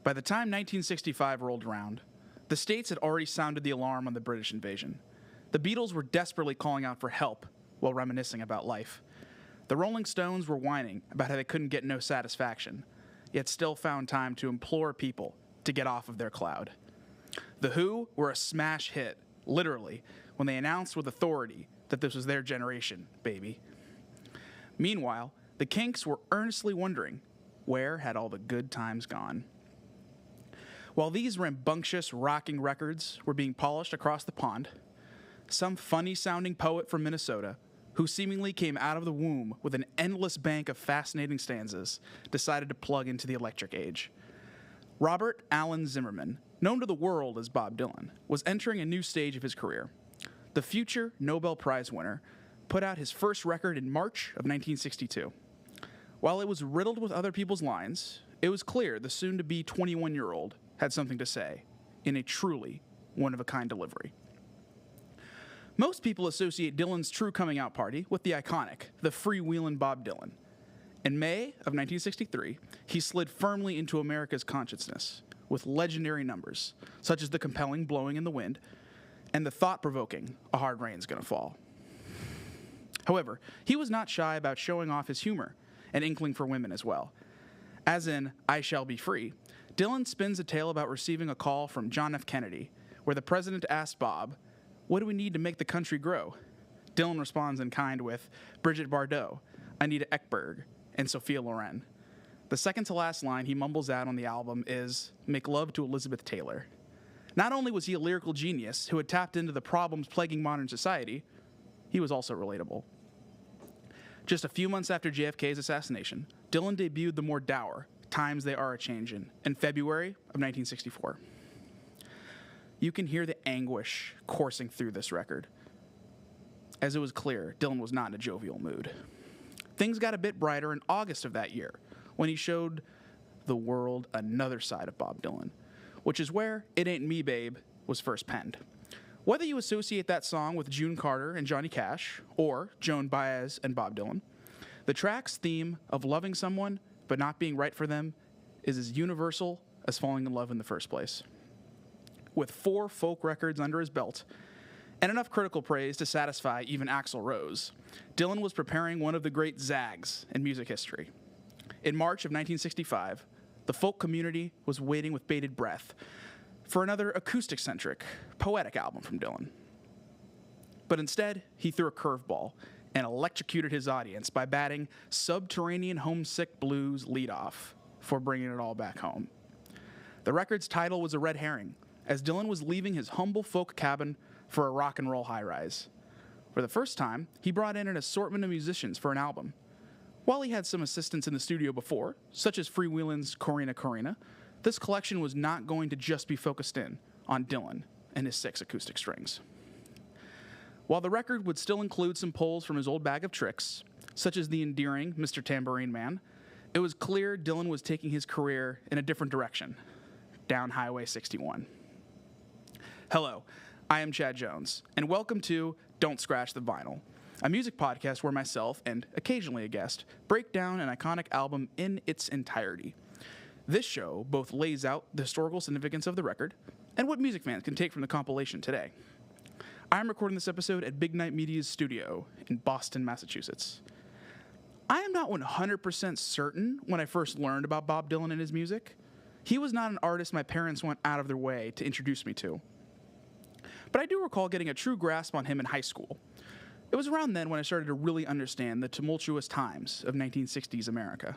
By the time 1965 rolled around, the States had already sounded the alarm on the British invasion. The Beatles were desperately calling out for help while reminiscing about life. The Rolling Stones were whining about how they couldn't get no satisfaction, yet still found time to implore people to get off of their cloud. The Who were a smash hit, literally, when they announced with authority that this was their generation, baby. Meanwhile, the Kinks were earnestly wondering, where had all the good times gone? While these rambunctious, rocking records were being polished across the pond, some funny-sounding poet from Minnesota, who seemingly came out of the womb with an endless bank of fascinating stanzas, decided to plug into the electric age. Robert Allen Zimmerman, known to the world as Bob Dylan, was entering a new stage of his career. The future Nobel Prize winner put out his first record in March of 1962. While it was riddled with other people's lines, it was clear the soon-to-be 21-year-old had something to say in a truly one-of-a-kind delivery. Most people associate Dylan's true coming-out party with the iconic, the freewheelin' Bob Dylan. In May of 1963, he slid firmly into America's consciousness with legendary numbers, such as the compelling Blowing in the Wind and the thought-provoking A Hard Rain's Gonna Fall. However, he was not shy about showing off his humor and inkling for women as well. As in I Shall Be Free, Dylan spins a tale about receiving a call from John F. Kennedy, where the president asked Bob, "What do we need to make the country grow?" Dylan responds in kind with Brigitte Bardot, Anita Ekberg, and Sophia Loren. The second-to-last line he mumbles out on the album is, "Make love to Elizabeth Taylor." Not only was he a lyrical genius who had tapped into the problems plaguing modern society, he was also relatable. Just a few months after JFK's assassination, Dylan debuted the more dour Times They Are A-Changin' in February of 1964. You can hear the anguish coursing through this record. As it was clear, Dylan was not in a jovial mood. Things got a bit brighter in August of that year, when he showed the world another side of Bob Dylan, which is where It Ain't Me, Babe was first penned. Whether you associate that song with June Carter and Johnny Cash, or Joan Baez and Bob Dylan, the track's theme of loving someone but not being right for them is as universal as falling in love in the first place. With 4 folk records under his belt, and enough critical praise to satisfy even Axl Rose, Dylan was preparing one of the great Zags in music history. In March of 1965, the folk community was waiting with bated breath for another acoustic-centric, poetic album from Dylan. But instead, he threw a curveball and electrocuted his audience by batting Subterranean Homesick Blues leadoff for bringing it all back home. The record's title was a red herring, as Dylan was leaving his humble folk cabin for a rock and roll high-rise. For the first time, he brought in an assortment of musicians for an album. While he had some assistants in the studio before, such as Freewheelin's Corina Corina, this collection was not going to just be focused in on Dylan and his 6 acoustic strings. While the record would still include some pulls from his old bag of tricks, such as the endearing Mr. Tambourine Man, it was clear Dylan was taking his career in a different direction, down Highway 61. Hello, I am Chad Jones, and welcome to Don't Scratch the Vinyl, a music podcast where myself, and occasionally a guest, break down an iconic album in its entirety. This show both lays out the historical significance of the record and what music fans can take from the compilation today. I'm recording this episode at Big Night Media's studio in Boston, Massachusetts. I am not 100% certain when I first learned about Bob Dylan and his music. He was not an artist my parents went out of their way to introduce me to. But I do recall getting a true grasp on him in high school. It was around then when I started to really understand the tumultuous times of 1960s America.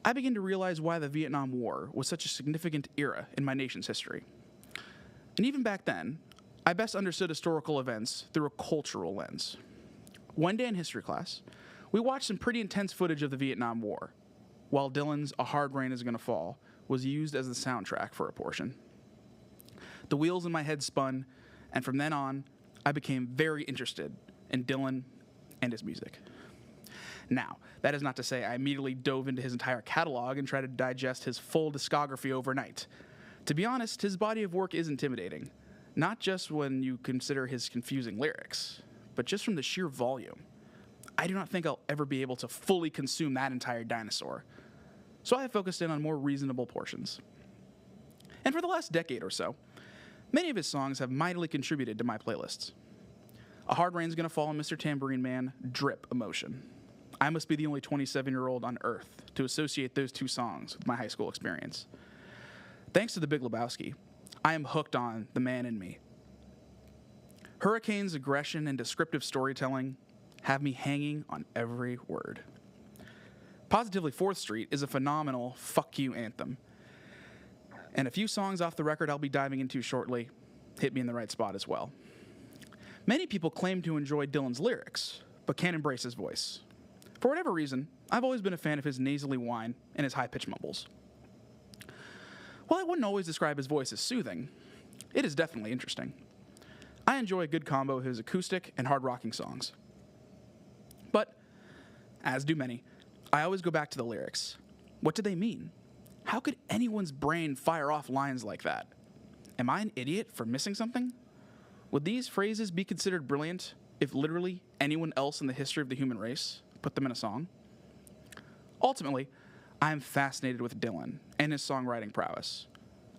I began to realize why the Vietnam War was such a significant era in my nation's history. And even back then, I best understood historical events through a cultural lens. One day in history class, we watched some pretty intense footage of the Vietnam War, while Dylan's A Hard Rain Is Gonna Fall was used as the soundtrack for a portion. The wheels in my head spun, and from then on, I became very interested in Dylan and his music. Now, that is not to say I immediately dove into his entire catalog and tried to digest his full discography overnight. To be honest, his body of work is intimidating, not just when you consider his confusing lyrics, but just from the sheer volume. I do not think I'll ever be able to fully consume that entire dinosaur, so I have focused in on more reasonable portions. and for the last decade or so. Many of his songs have mightily contributed to my playlists. A Hard Rain's Gonna Fall and Mr. Tambourine Man drip emotion. I must be the only 27-year-old on earth to associate those two songs with my high school experience. Thanks to The Big Lebowski, I am hooked on The Man in Me. Hurricane's aggression and descriptive storytelling have me hanging on every word. Positively 4th Street is a phenomenal fuck you anthem. And a few songs off the record I'll be diving into shortly hit me in the right spot as well. Many people claim to enjoy Dylan's lyrics, but can't embrace his voice. For whatever reason, I've always been a fan of his nasally whine and his high-pitched mumbles. While I wouldn't always describe his voice as soothing, it is definitely interesting. I enjoy a good combo of his acoustic and hard-rocking songs. But, as do many, I always go back to the lyrics. What do they mean? How could anyone's brain fire off lines like that? Am I an idiot for missing something? Would these phrases be considered brilliant if literally anyone else in the history of the human race put them in a song? Ultimately, I am fascinated with Dylan and his songwriting prowess.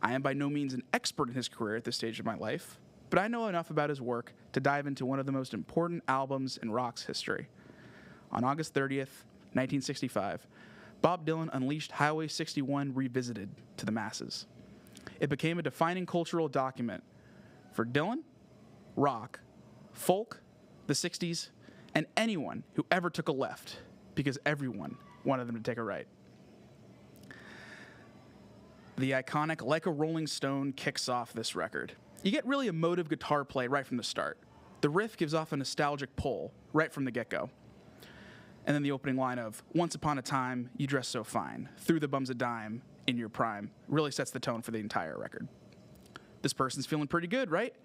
I am by no means an expert in his career at this stage of my life, but I know enough about his work to dive into one of the most important albums in rock's history. On August 30th, 1965, Bob Dylan unleashed Highway 61 Revisited to the masses. It became a defining cultural document for Dylan, rock, folk, the 60s, and anyone who ever took a left, because everyone wanted them to take a right. The iconic Like a Rolling Stone kicks off this record. You get really emotive guitar play right from the start. The riff gives off a nostalgic pull right from the get-go. And then the opening line of, "Once upon a time, you dressed so fine, threw the bums a dime in your prime," really sets the tone for the entire record. This person's feeling pretty good, right?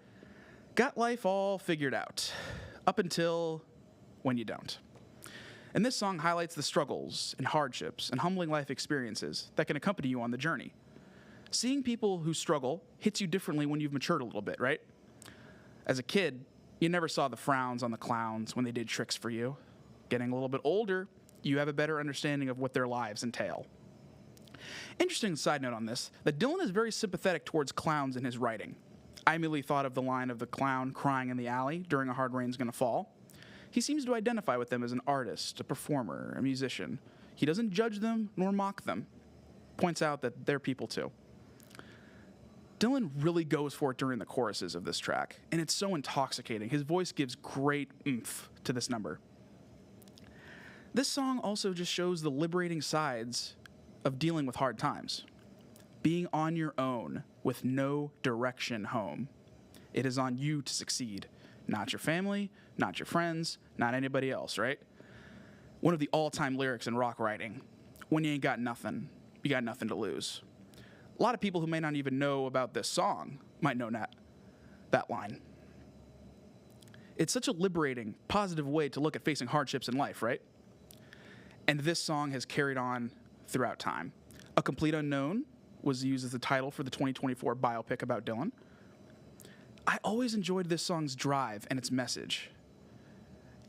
Got life all figured out, up until when you don't. And this song highlights the struggles and hardships and humbling life experiences that can accompany you on the journey. Seeing people who struggle hits you differently when you've matured a little bit, right? As a kid, you never saw the frowns on the clowns when they did tricks for you. Getting a little bit older, you have a better understanding of what their lives entail. Interesting side note on this, that Dylan is very sympathetic towards clowns in his writing. I immediately thought of the line of the clown crying in the alley during A Hard Rain's Gonna Fall. He seems to identify with them as an artist, a performer, a musician. He doesn't judge them nor mock them. Points out that they're people too. Dylan really goes for it during the choruses of this track, and it's so intoxicating. His voice gives great oomph to this number. This song also just shows the liberating sides of dealing with hard times. Being on your own with no direction home. It is on you to succeed, not your family, not your friends, not anybody else, right? One of the all-time lyrics in rock writing. When you ain't got nothing, you got nothing to lose. A lot of people who may not even know about this song might know that line. It's such a liberating, positive way to look at facing hardships in life, right? And this song has carried on throughout time. A Complete Unknown was used as the title for the 2024 biopic about Dylan. I always enjoyed this song's drive and its message.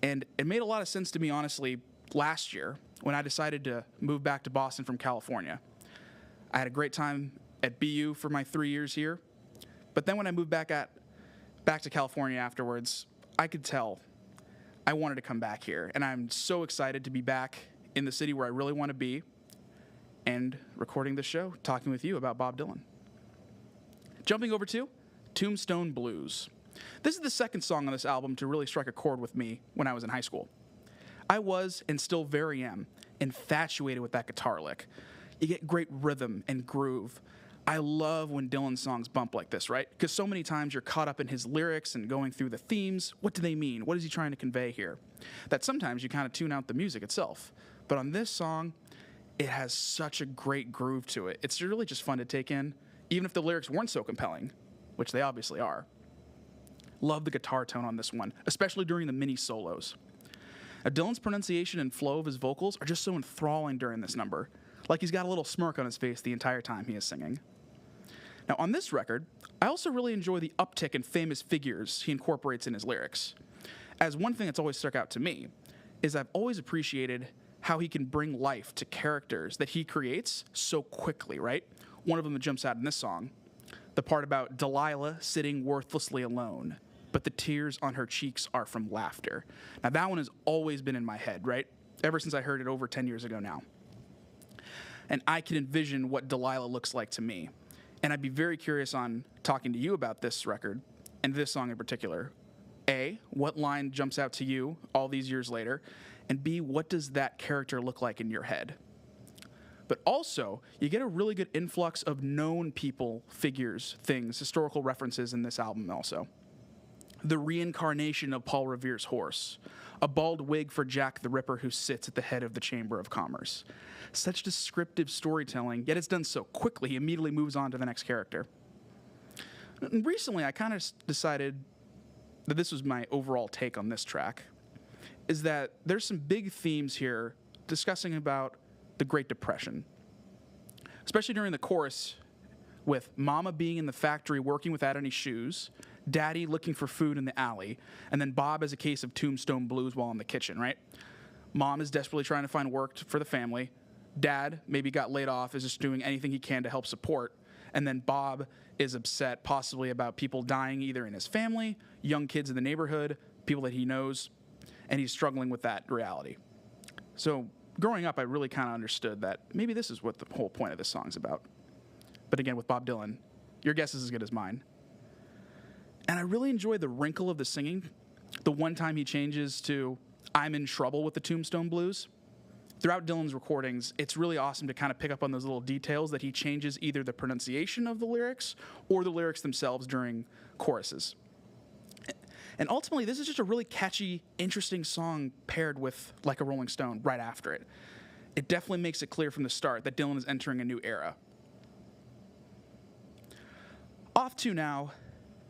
And it made a lot of sense to me, honestly, last year when I decided to move back to Boston from California. I had a great time at BU for my 3 years here. But then when I moved back to California afterwards, I could tell I wanted to come back here. And I'm so excited to be back in the city where I really want to be and recording this show, talking with you about Bob Dylan. Jumping over to Tombstone Blues. This is the second song on this album to really strike a chord with me when I was in high school. I was, and still very am, infatuated with that guitar lick. You get great rhythm and groove. I love when Dylan songs bump like this, right? Because so many times you're caught up in his lyrics and going through the themes. What do they mean? What is he trying to convey here? That sometimes you kind of tune out the music itself. But on this song, it has such a great groove to it. It's really just fun to take in, even if the lyrics weren't so compelling, which they obviously are. Love the guitar tone on this one, especially during the mini solos. Dylan's pronunciation and flow of his vocals are just so enthralling during this number, like he's got a little smirk on his face the entire time he is singing. Now, on this record, I also really enjoy the uptick in famous figures he incorporates in his lyrics. As one thing that's always stuck out to me is I've always appreciated how he can bring life to characters that he creates so quickly, right? One of them that jumps out in this song The part about Delilah sitting worthlessly alone, but the tears on her cheeks are from laughter. Now, that one has always been in my head, right? Ever since I heard it over 10 years ago now. And I can envision what Delilah looks like to me. And I'd be very curious on talking to you about this record, and this song in particular. A, what line jumps out to you all these years later? And B, what does that character look like in your head? But also, you get a really good influx of known people, figures, things, historical references in this album also. The reincarnation of Paul Revere's horse, a bald wig for Jack the Ripper who sits at the head of the Chamber of Commerce. Such descriptive storytelling, yet it's done so quickly, he immediately moves on to the next character. And recently, I kind of decided that this was my overall take on this track, is that there's some big themes here discussing about the Great Depression, especially during the chorus with Mama being in the factory working without any shoes, Daddy looking for food in the alley, and then Bob has a case of Tombstone Blues while in the kitchen, right? Mom is desperately trying to find work for the family. Dad maybe got laid off, is just doing anything he can to help support. And then Bob is upset possibly about people dying either in his family, young kids in the neighborhood, people that he knows, and he's struggling with that reality. So growing up, I really kind of understood that maybe this is what the whole point of this song's about. But again, with Bob Dylan, your guess is as good as mine. And I really enjoy the wrinkle of the singing. The one time he changes to, I'm in trouble with the Tombstone Blues. Throughout Dylan's recordings, it's really awesome to kind of pick up on those little details that he changes either the pronunciation of the lyrics or the lyrics themselves during choruses. And ultimately, this is just a really catchy, interesting song paired with Like a Rolling Stone right after it. It definitely makes it clear from the start that Dylan is entering a new era. Off to now,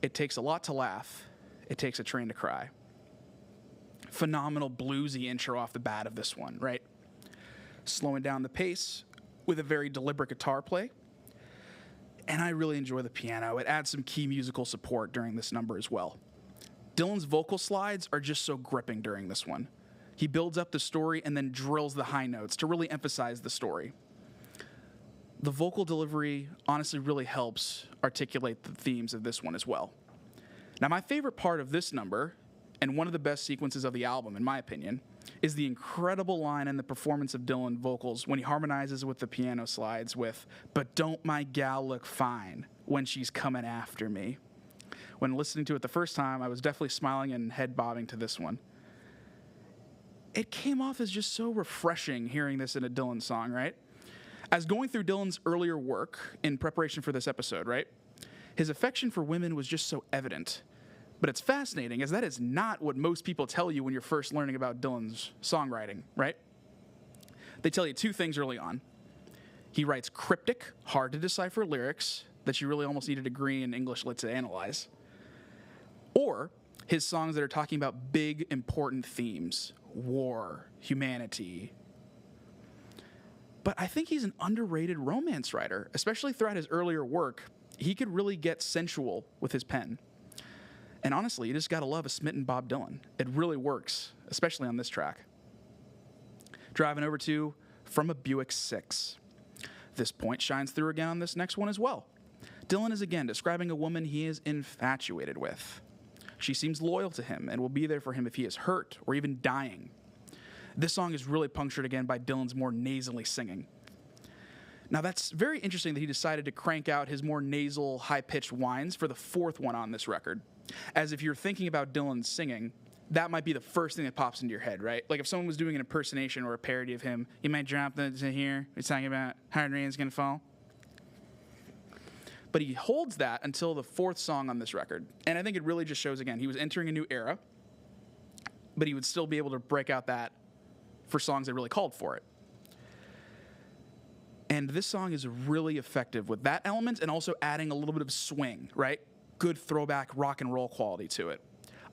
It Takes a Lot to Laugh, It Takes a Train to Cry. Phenomenal bluesy intro off the bat of this one, right? Slowing down the pace with a very deliberate guitar play. And I really enjoy the piano. It adds some key musical support during this number as well. Dylan's vocal slides are just so gripping during this one. He builds up the story and then drills the high notes to really emphasize the story. The vocal delivery honestly really helps articulate the themes of this one as well. Now, my favorite part of this number, and one of the best sequences of the album, in my opinion, is the incredible line in the performance of Dylan vocals when he harmonizes with the piano slides with, "But don't my gal look fine when she's coming after me." When listening to it the first time, I was definitely smiling and head bobbing to this one. It came off as just so refreshing hearing this in a Dylan song, right? As going through Dylan's earlier work in preparation for this episode, right, his affection for women was just so evident. But it's fascinating, as that is not what most people tell you when you're first learning about Dylan's songwriting, right? They tell you two things early on. He writes cryptic, hard-to-decipher lyrics that you really almost need a degree in English lit to analyze. Or his songs that are talking about big, important themes, war, humanity. But I think he's an underrated romance writer, especially throughout his earlier work. He could really get sensual with his pen. And honestly, you just gotta love a smitten Bob Dylan. It really works, especially on this track. Driving over to From a Buick 6. This point shines through again on this next one as well. Dylan is again describing a woman he is infatuated with. She seems loyal to him and will be there for him if he is hurt or even dying. This song is really punctured again by Dylan's more nasally singing. Now, that's very interesting that he decided to crank out his more nasal, high-pitched whines for the fourth one on this record. As if you're thinking about Dylan singing, that might be the first thing that pops into your head, right? Like if someone was doing an impersonation or a parody of him, you might drop that to here. It's talking about hard rain's gonna fall. But he holds that until the fourth song on this record. And I think it really just shows, again, he was entering a new era, but he would still be able to break out that for songs that really called for it. And this song is really effective with that element and also adding a little bit of swing, right? Good throwback rock and roll quality to it.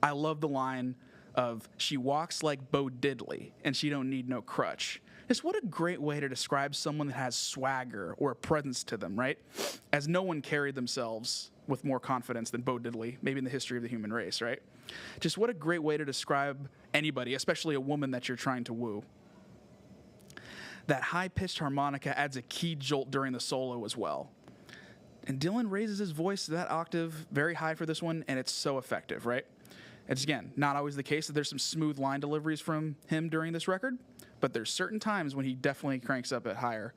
I love the line of, "She walks like Bo Diddley and she don't need no crutch." Just what a great way to describe someone that has swagger or a presence to them, right? As no one carried themselves with more confidence than Bo Diddley, maybe in the history of the human race, right? Just what a great way to describe anybody, especially a woman that you're trying to woo. That high-pitched harmonica adds a key jolt during the solo as well. And Dylan raises his voice to that octave very high for this one, and it's so effective, right? It's, again, not always the case that there's some smooth line deliveries from him during this record, but there's certain times when he definitely cranks up it higher,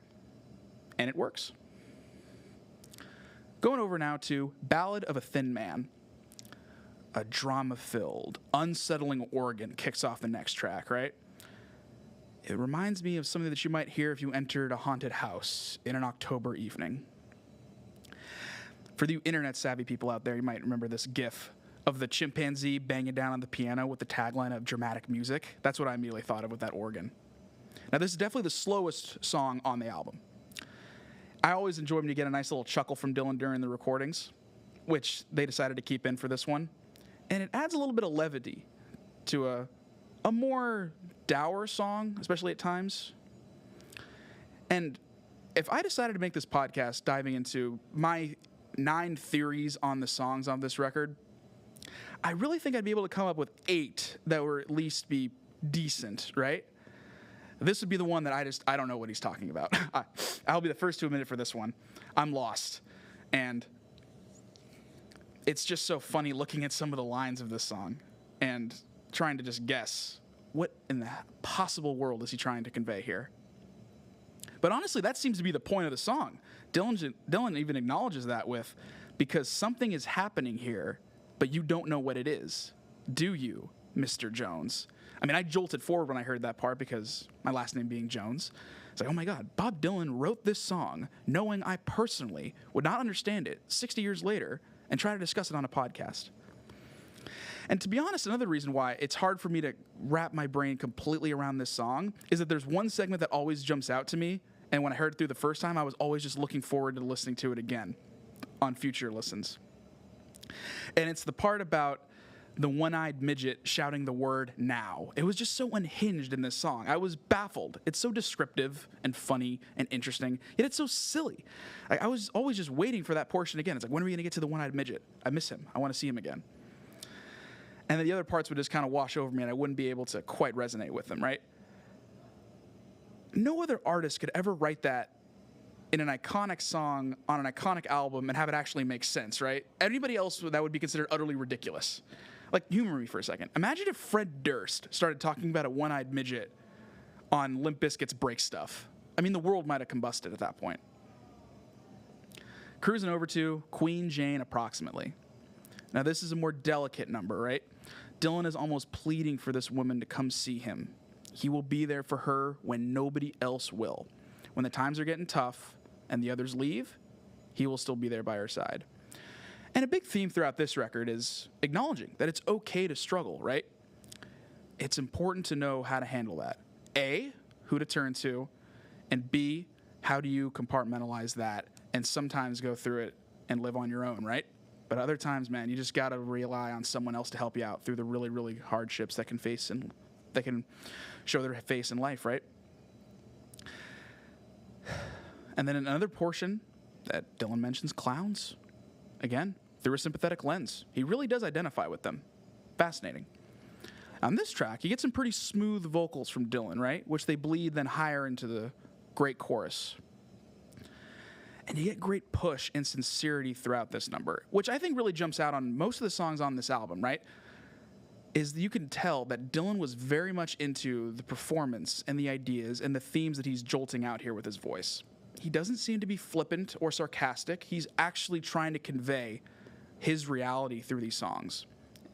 and it works. Going over now to Ballad of a Thin Man. A drama-filled, unsettling organ kicks off the next track, right? It reminds me of something that you might hear if you entered a haunted house in an October evening. For the internet-savvy people out there, you might remember this gif of the chimpanzee banging down on the piano with the tagline of dramatic music. That's what I immediately thought of with that organ. Now, this is definitely the slowest song on the album. I always enjoy when you get a nice little chuckle from Dylan during the recordings, which they decided to keep in for this one. And it adds a little bit of levity to a more dour song, especially at times. And if I decided to make this podcast diving into my 9 theories on the songs on this record, I really think I'd be able to come up with 8 that would at least be decent, right? This would be the one that I don't know what he's talking about. I'll be the first to admit it for this one. I'm lost. And it's just so funny looking at some of the lines of this song and trying to just guess what in the possible world is he trying to convey here. But honestly, that seems to be the point of the song. Dylan even acknowledges that with, because something is happening here, but you don't know what it is. Do you, Mr. Jones? I mean, I jolted forward when I heard that part because my last name being Jones. It's like, oh my God, Bob Dylan wrote this song knowing I personally would not understand it 60 years later and try to discuss it on a podcast. And to be honest, another reason why it's hard for me to wrap my brain completely around this song is that there's one segment that always jumps out to me, and when I heard it through the first time, I was always just looking forward to listening to it again on future listens. And it's the part about the one-eyed midget shouting the word now. It was just so unhinged in this song. I was baffled. It's so descriptive and funny and interesting, yet it's so silly. I was always just waiting for that portion again. It's like, when are we going to get to the one-eyed midget? I miss him. I want to see him again. And then the other parts would just kind of wash over me, and I wouldn't be able to quite resonate with them, right? No other artist could ever write that in an iconic song on an iconic album and have it actually make sense, right? Anybody else, that would be considered utterly ridiculous. Like, humor me for a second. Imagine if Fred Durst started talking about a one-eyed midget on Limp Bizkit's Break Stuff. I mean, the world might have combusted at that point. Cruising over to Queen Jane Approximately. Now, this is a more delicate number, right? Dylan is almost pleading for this woman to come see him. He will be there for her when nobody else will. When the times are getting tough and the others leave, he will still be there by her side. And a big theme throughout this record is acknowledging that it's okay to struggle, right? It's important to know how to handle that. A, who to turn to, and B, how do you compartmentalize that and sometimes go through it and live on your own, right? But other times, man, you just got to rely on someone else to help you out through the really, really hardships that can face and that can show their face in life, right? And then another portion that Dylan mentions, clowns. Again, through a sympathetic lens. He really does identify with them. Fascinating. On this track, you get some pretty smooth vocals from Dylan, right? Which they bleed then higher into the great chorus. And you get great push and sincerity throughout this number, which I think really jumps out on most of the songs on this album, right? Is you can tell that Dylan was very much into the performance and the ideas and the themes that he's jolting out here with his voice. He doesn't seem to be flippant or sarcastic. He's actually trying to convey his reality through these songs.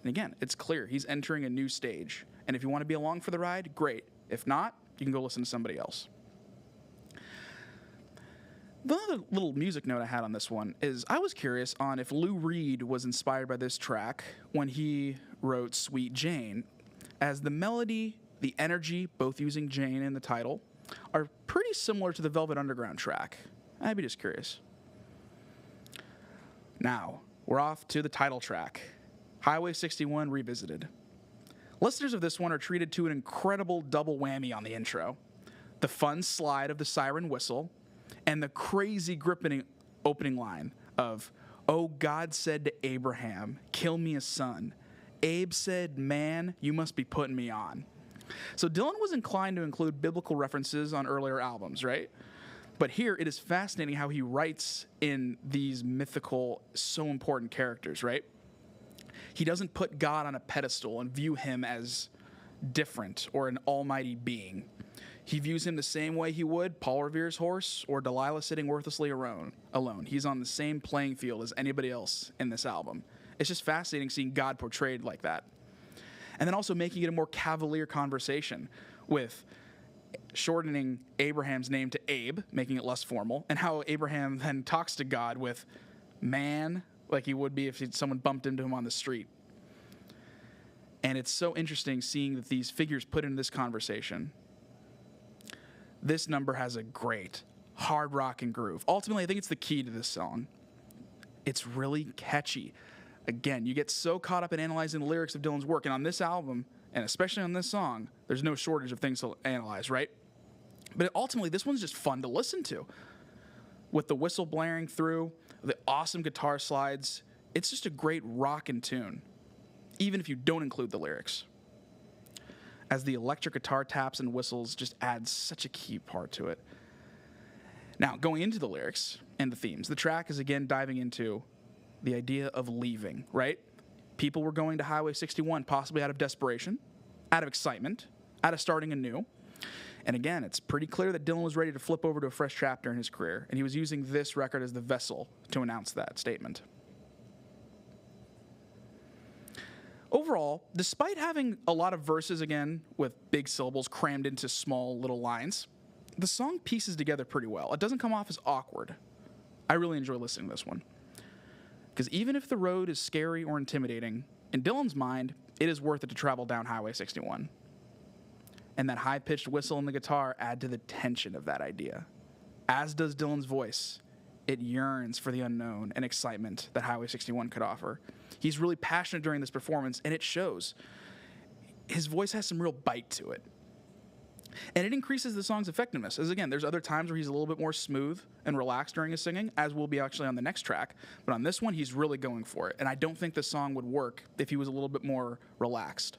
And again, it's clear he's entering a new stage. And if you want to be along for the ride, great. If not, you can go listen to somebody else. The other little music note I had on this one is I was curious on if Lou Reed was inspired by this track when he wrote Sweet Jane, as the melody, the energy, both using Jane in the title, are pretty similar to the Velvet Underground track. I'd be just curious. Now, we're off to the title track, Highway 61 Revisited. Listeners of this one are treated to an incredible double whammy on the intro. The fun slide of the siren whistle, and the crazy gripping opening line of, "Oh, God said to Abraham, kill me a son. Abe said, man, you must be putting me on." So Dylan was inclined to include biblical references on earlier albums, right? But here, it is fascinating how he writes in these mythical, so important characters, right? He doesn't put God on a pedestal and view him as different or an almighty being. He views him the same way he would Paul Revere's horse or Delilah sitting worthlessly alone. He's on the same playing field as anybody else in this album. It's just fascinating seeing God portrayed like that. And then also making it a more cavalier conversation with shortening Abraham's name to Abe, making it less formal, and how Abraham then talks to God with man, like he would be if someone bumped into him on the street. And it's so interesting seeing that these figures put into this conversation. This number has a great hard rock and groove. Ultimately, I think it's the key to this song. It's really catchy. Again, you get so caught up in analyzing the lyrics of Dylan's work, and on this album, and especially on this song, there's no shortage of things to analyze, right? But ultimately, this one's just fun to listen to. With the whistle blaring through, the awesome guitar slides, it's just a great rockin' tune, even if you don't include the lyrics. As the electric guitar taps and whistles just adds such a key part to it. Now, going into the lyrics and the themes, the track is again diving into the idea of leaving, right? People were going to Highway 61 possibly out of desperation, out of excitement, out of starting anew. And again, it's pretty clear that Dylan was ready to flip over to a fresh chapter in his career, and he was using this record as the vessel to announce that statement. Overall, despite having a lot of verses again with big syllables crammed into small little lines, the song pieces together pretty well. It doesn't come off as awkward. I really enjoy listening to this one. Because even if the road is scary or intimidating, in Dylan's mind, it is worth it to travel down Highway 61. And that high-pitched whistle and the guitar add to the tension of that idea. As does Dylan's voice. It yearns for the unknown and excitement that Highway 61 could offer. He's really passionate during this performance, and it shows. His voice has some real bite to it. And it increases the song's effectiveness. As again, there's other times where he's a little bit more smooth and relaxed during his singing, as will be actually on the next track. But on this one, he's really going for it. And I don't think this song would work if he was a little bit more relaxed.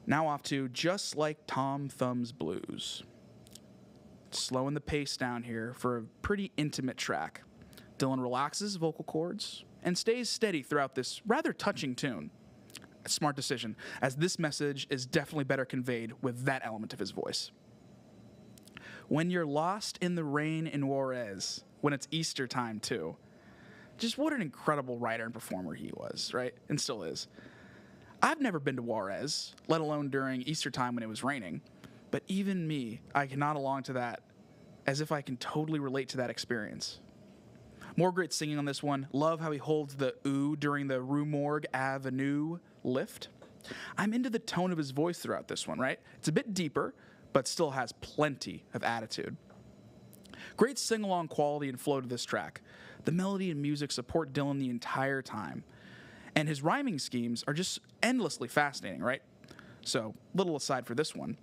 Now off to Just Like Tom Thumb's Blues. Slowing the pace down here for a pretty intimate track. Dylan relaxes vocal cords and stays steady throughout this rather touching tune. A smart decision, as this message is definitely better conveyed with that element of his voice. When you're lost in the rain in Juarez, when it's Easter time too. Just what an incredible writer and performer he was, right? And still is. I've never been to Juarez, let alone during Easter time when it was raining. But even me, I can nod along to that as if I can totally relate to that experience. More great singing on this one. Love how he holds the ooh during the Rue Morgue Avenue lift. I'm into the tone of his voice throughout this one, right? It's a bit deeper, but still has plenty of attitude. Great sing-along quality and flow to this track. The melody and music support Dylan the entire time. And his rhyming schemes are just endlessly fascinating, right? So, little aside for this one.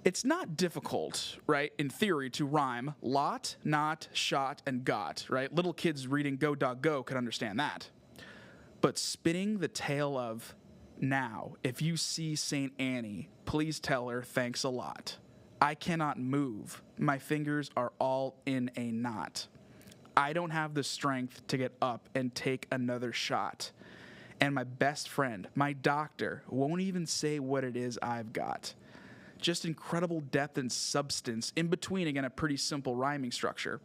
It's not difficult, right, in theory, to rhyme lot, not, shot, and got, right? Little kids reading Go Dog Go could understand that. But spinning the tale of, now, if you see St. Annie, please tell her thanks a lot. I cannot move. My fingers are all in a knot. I don't have the strength to get up and take another shot. And my best friend, my doctor, won't even say what it is I've got. Just incredible depth and substance in between, again, a pretty simple rhyming structure.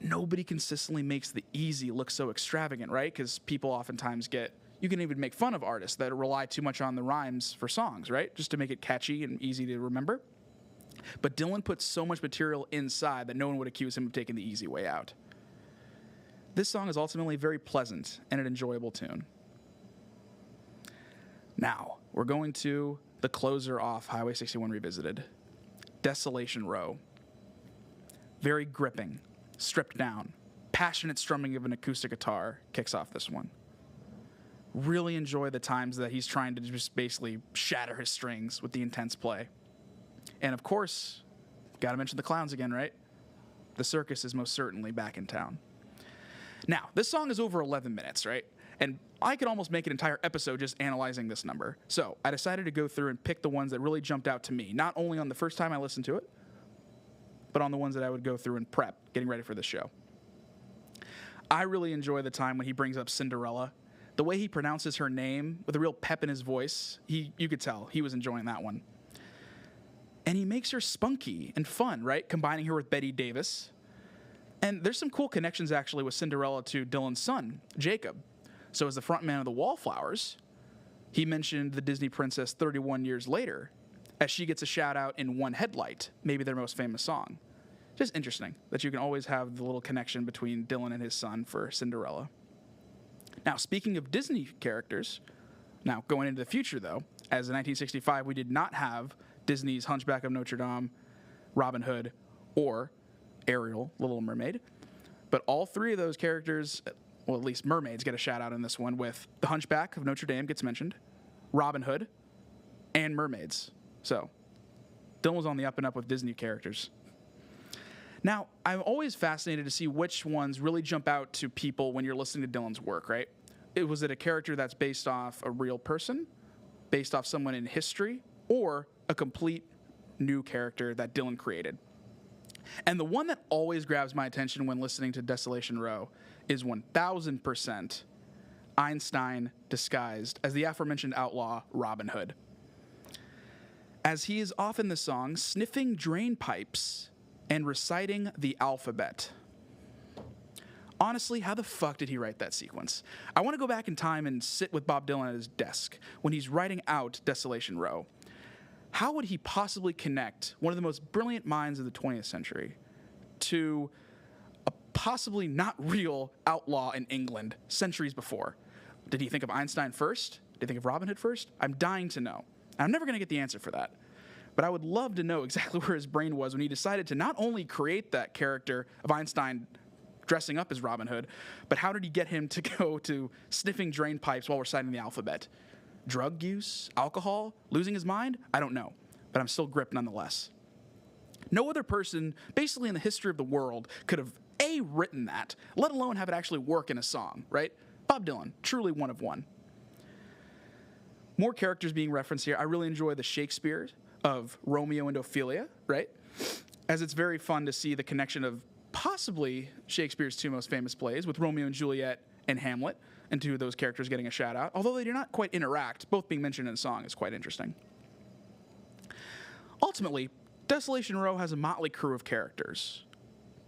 Nobody consistently makes the easy look so extravagant, right? Because people oftentimes you can even make fun of artists that rely too much on the rhymes for songs, right? Just to make it catchy and easy to remember. But Dylan puts so much material inside that no one would accuse him of taking the easy way out. This song is ultimately very pleasant and an enjoyable tune. Now, we're going to the closer off Highway 61 Revisited, Desolation Row. Very gripping, stripped down, passionate strumming of an acoustic guitar kicks off this one. Really enjoy the times that he's trying to just basically shatter his strings with the intense play. And of course, gotta mention the clowns again, right? The circus is most certainly back in town. Now, this song is over 11 minutes, right? And I could almost make an entire episode just analyzing this number. So I decided to go through and pick the ones that really jumped out to me, not only on the first time I listened to it, but on the ones that I would go through and prep, getting ready for this show. I really enjoy the time when he brings up Cinderella. The way he pronounces her name with a real pep in his voice, you could tell he was enjoying that one. And he makes her spunky and fun, right? Combining her with Betty Davis. And there's some cool connections, actually, with Cinderella to Dylan's son, Jacob. So as the frontman of the Wallflowers, he mentioned the Disney princess 31 years later, as she gets a shout-out in One Headlight, maybe their most famous song. Just interesting that you can always have the little connection between Dylan and his son for Cinderella. Now, speaking of Disney characters, now going into the future, though, as in 1965, we did not have Disney's Hunchback of Notre Dame, Robin Hood, or Ariel, Little Mermaid. But all three of those characters, well, at least mermaids, get a shout-out in this one, with the Hunchback of Notre Dame gets mentioned, Robin Hood, and mermaids. So, Dylan was on the up and up with Disney characters. Now, I'm always fascinated to see which ones really jump out to people when you're listening to Dylan's work, right? Was it a character that's based off a real person, based off someone in history, or a complete new character that Dylan created? And the one that always grabs my attention when listening to Desolation Row is 1000% Einstein disguised as the aforementioned outlaw Robin Hood. As he is often the song sniffing drain pipes and reciting the alphabet. Honestly, how the fuck did he write that sequence? I want to go back in time and sit with Bob Dylan at his desk when he's writing out Desolation Row. How would he possibly connect one of the most brilliant minds of the 20th century to a possibly not real outlaw in England centuries before? Did he think of Einstein first? Did he think of Robin Hood first? I'm dying to know. I'm never going to get the answer for that. But I would love to know exactly where his brain was when he decided to not only create that character of Einstein dressing up as Robin Hood, but how did he get him to go to sniffing drain pipes while reciting the alphabet? Drug use? Alcohol? Losing his mind? I don't know, but I'm still gripped nonetheless. No other person, basically in the history of the world, could have, A, written that, let alone have it actually work in a song, right? Bob Dylan, truly one of one. More characters being referenced here. I really enjoy the Shakespeare of Romeo and Ophelia, right? As it's very fun to see the connection of possibly Shakespeare's two most famous plays with Romeo and Juliet and Hamlet, and two of those characters getting a shout out. Although they do not quite interact, both being mentioned in a song is quite interesting. Ultimately, Desolation Row has a motley crew of characters.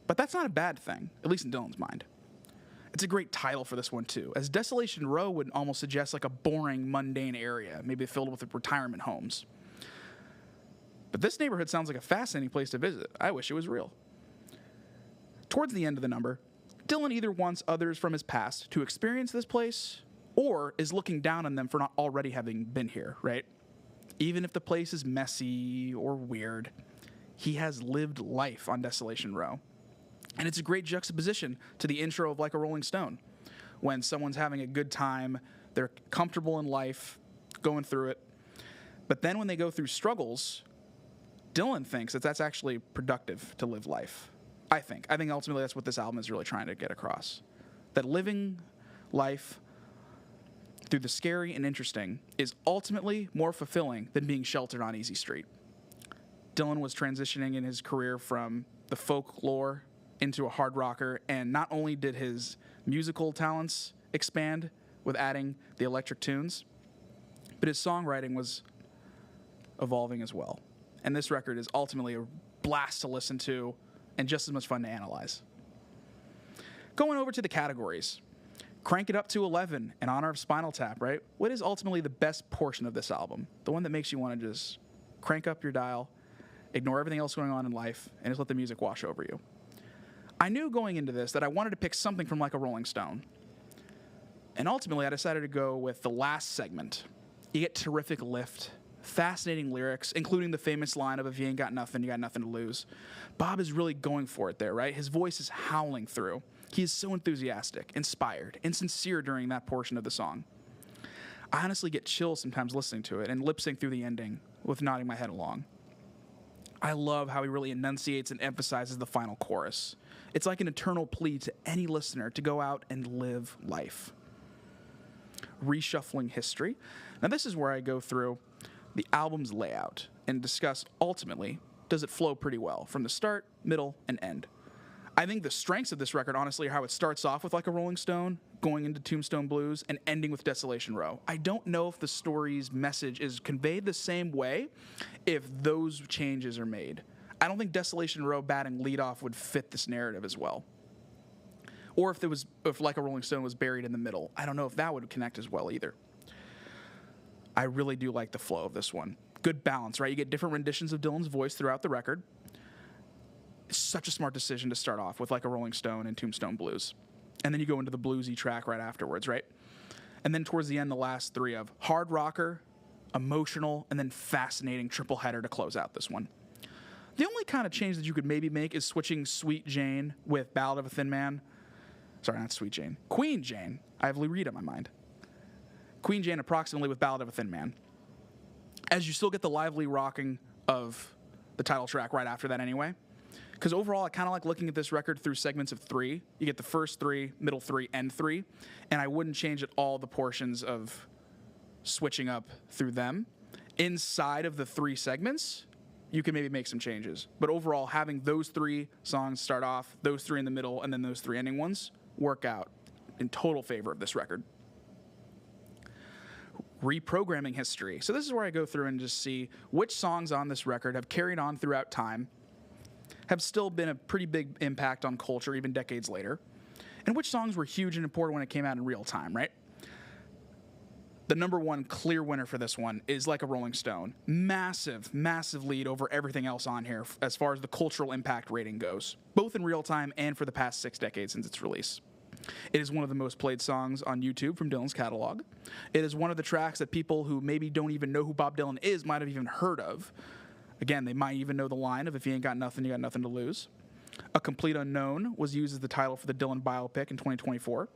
But that's not a bad thing, at least in Dylan's mind. It's a great title for this one, too, as Desolation Row would almost suggest like a boring, mundane area, maybe filled with retirement homes. But this neighborhood sounds like a fascinating place to visit. I wish it was real. Towards the end of the number, Dylan either wants others from his past to experience this place, or is looking down on them for not already having been here, right? Even if the place is messy or weird, he has lived life on Desolation Row. And it's a great juxtaposition to the intro of Like a Rolling Stone. When someone's having a good time, they're comfortable in life, going through it. But then when they go through struggles, Dylan thinks that that's actually productive to live life. I think ultimately that's what this album is really trying to get across. That living life through the scary and interesting is ultimately more fulfilling than being sheltered on Easy Street. Dylan was transitioning in his career from the folklore into a hard rocker, and not only did his musical talents expand with adding the electric tunes, but his songwriting was evolving as well. And this record is ultimately a blast to listen to and just as much fun to analyze. Going over to the categories. Crank it up to 11 in honor of Spinal Tap, right? What is ultimately the best portion of this album? The one that makes you want to just crank up your dial, ignore everything else going on in life, and just let the music wash over you. I knew going into this that I wanted to pick something from Like a Rolling Stone. And ultimately, I decided to go with the last segment. You get terrific lift, fascinating lyrics, including the famous line of, if you ain't got nothing, you got nothing to lose. Bob is really going for it there, right? His voice is howling through. He is so enthusiastic, inspired, and sincere during that portion of the song. I honestly get chills sometimes listening to it and lip sync through the ending with nodding my head along. I love how he really enunciates and emphasizes the final chorus. It's like an eternal plea to any listener to go out and live life. Reshuffling history. Now this is where I go through the album's layout and discuss ultimately does it flow pretty well from the start, middle, and end. I think the strengths of this record, honestly, are how it starts off with Like a Rolling Stone, going into Tombstone Blues, and ending with Desolation Row. I don't know if the story's message is conveyed the same way if those changes are made. I don't think Desolation Row batting leadoff would fit this narrative as well. Or if Like a Rolling Stone was buried in the middle. I don't know if that would connect as well either. I really do like the flow of this one. Good balance, right? You get different renditions of Dylan's voice throughout the record. It's such a smart decision to start off with Like a Rolling Stone and Tombstone Blues. And then you go into the bluesy track right afterwards, right? And then towards the end, the last three of hard rocker, emotional, and then fascinating triple header to close out this one. The only kind of change that you could maybe make is switching Sweet Jane with Ballad of a Thin Man. Sorry, not Sweet Jane. Queen Jane. I have Lou Reed on my mind. Queen Jane approximately with Ballad of a Thin Man. As you still get the lively rocking of the title track right after that anyway. Because overall, I kind of like looking at this record through segments of three. You get the first three, middle three, end three. And I wouldn't change at all the portions of switching up through them. Inside of the three segments, you can maybe make some changes. But overall, having those three songs start off, those three in the middle, and then those three ending ones work out in total favor of this record. Reprogramming history. So this is where I go through and just see which songs on this record have carried on throughout time, have still been a pretty big impact on culture even decades later, and which songs were huge and important when it came out in real time, right? The number one clear winner for this one is Like a Rolling Stone. Massive, massive lead over everything else on here as far as the cultural impact rating goes, both in real time and for the past 6 decades since its release. It is one of the most played songs on YouTube from Dylan's catalog. It is one of the tracks that people who maybe don't even know who Bob Dylan is might have even heard of. Again, they might even know the line of "If you ain't got nothing, you got nothing to lose." A Complete Unknown was used as the title for the Dylan biopic in 2024.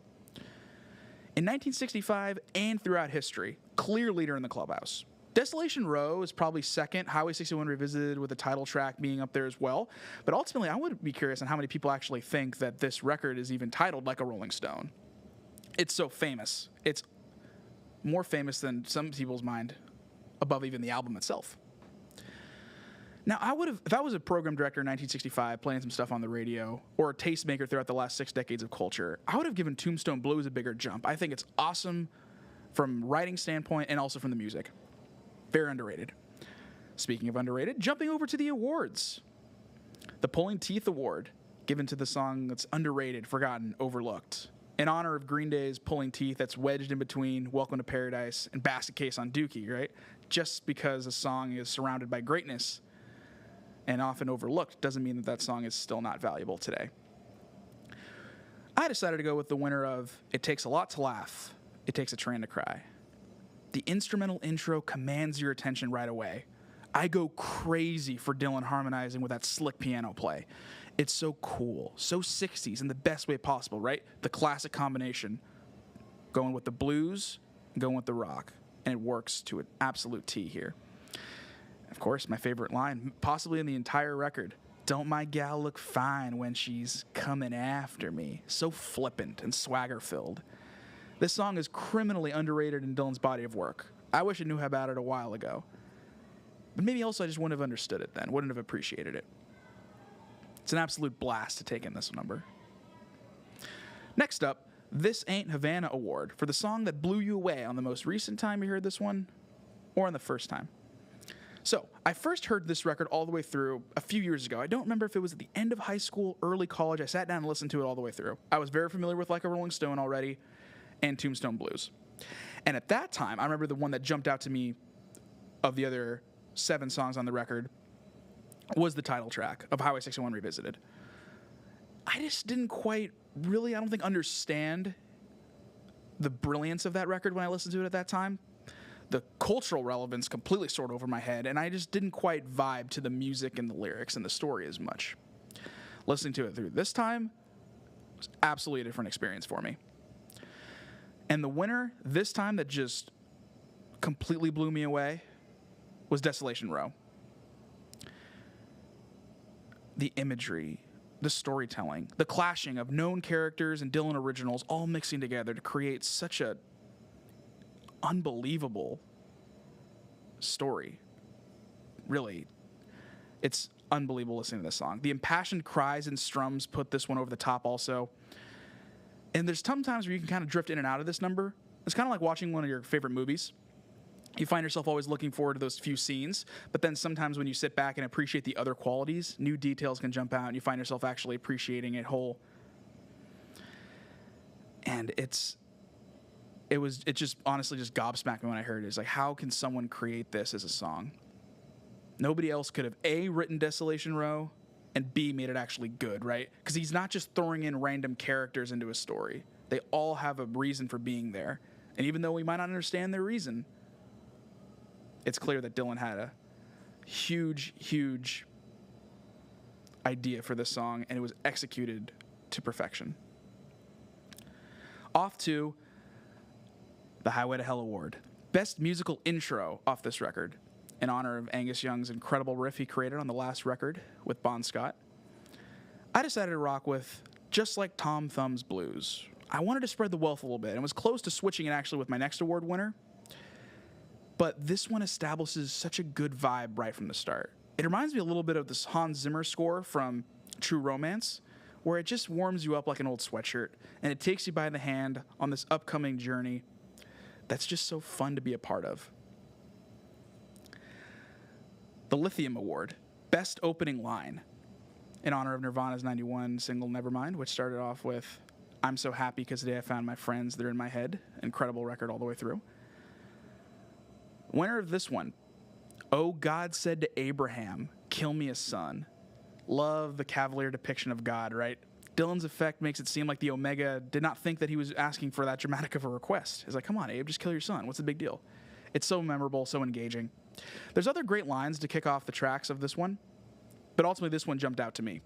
In 1965 and throughout history, clear leader in the clubhouse. Desolation Row is probably second, Highway 61 Revisited with the title track being up there as well. But ultimately, I would be curious on how many people actually think that this record is even titled Like a Rolling Stone. It's so famous. It's more famous than some people's mind, above even the album itself. Now, if I was a program director in 1965 playing some stuff on the radio, or a tastemaker throughout the last 6 decades of culture, I would have given Tombstone Blues a bigger jump. I think it's awesome from writing standpoint and also from the music. Very underrated. Speaking of underrated, jumping over to the awards. The Pulling Teeth Award, given to the song that's underrated, forgotten, overlooked. In honor of Green Day's Pulling Teeth that's wedged in between Welcome to Paradise and Basket Case on Dookie, right? Just because a song is surrounded by greatness and often overlooked doesn't mean that song is still not valuable today. I decided to go with the winner of It Takes a Lot to Laugh, It Takes a Train to Cry. The instrumental intro commands your attention right away. I go crazy for Dylan harmonizing with that slick piano play. It's so cool, so 60s in the best way possible, right? The classic combination, going with the blues, going with the rock, and it works to an absolute T here. Of course, my favorite line, possibly in the entire record, "Don't my gal look fine when she's coming after me?" So flippant and swagger-filled. This song is criminally underrated in Dylan's body of work. I wish I knew about it a while ago. But maybe also I just wouldn't have understood it then, wouldn't have appreciated it. It's an absolute blast to take in this number. Next up, This Ain't Havana Award for the song that blew you away on the most recent time you heard this one, or on the first time. So, I first heard this record all the way through a few years ago. I don't remember if it was at the end of high school, early college. I sat down and listened to it all the way through. I was very familiar with Like a Rolling Stone already, and Tombstone Blues. And at that time, I remember the one that jumped out to me of the other 7 songs on the record was the title track of Highway 61 Revisited. I just didn't quite really, I don't think, understand the brilliance of that record when I listened to it at that time. The cultural relevance completely soared over my head, and I just didn't quite vibe to the music and the lyrics and the story as much. Listening to it through this time was absolutely a different experience for me. And the winner this time that just completely blew me away was Desolation Row. The imagery, the storytelling, the clashing of known characters and Dylan originals all mixing together to create such a unbelievable story. Really, it's unbelievable listening to this song. The impassioned cries and strums put this one over the top also. And there's sometimes where you can kind of drift in and out of this number. It's kind of like watching one of your favorite movies. You find yourself always looking forward to those few scenes, but then sometimes when you sit back and appreciate the other qualities, new details can jump out and you find yourself actually appreciating it whole. And it just honestly just gobsmacked me when I heard it. It's like, how can someone create this as a song? Nobody else could have A, written Desolation Row, and B, made it actually good, right? Because he's not just throwing in random characters into a story. They all have a reason for being there. And even though we might not understand their reason, it's clear that Dylan had a huge, huge idea for this song, and it was executed to perfection. Off to the Highway to Hell Award. Best musical intro off this record, in honor of Angus Young's incredible riff he created on the last record with Bon Scott. I decided to rock with Just Like Tom Thumb's Blues. I wanted to spread the wealth a little bit and was close to switching it actually with my next award winner. But this one establishes such a good vibe right from the start. It reminds me a little bit of this Hans Zimmer score from True Romance, where it just warms you up like an old sweatshirt, and it takes you by the hand on this upcoming journey that's just so fun to be a part of. The Lithium Award, Best Opening Line, in honor of Nirvana's 91 single Nevermind, which started off with, I'm so happy because today I found my friends, they're in my head. Incredible record all the way through. Winner of this one, Oh God Said to Abraham, Kill Me a Son. Love the cavalier depiction of God, right? Dylan's effect makes it seem like the Omega did not think that he was asking for that dramatic of a request. He's like, come on, Abe, just kill your son. What's the big deal? It's so memorable, so engaging. There's other great lines to kick off the tracks of this one, but ultimately this one jumped out to me.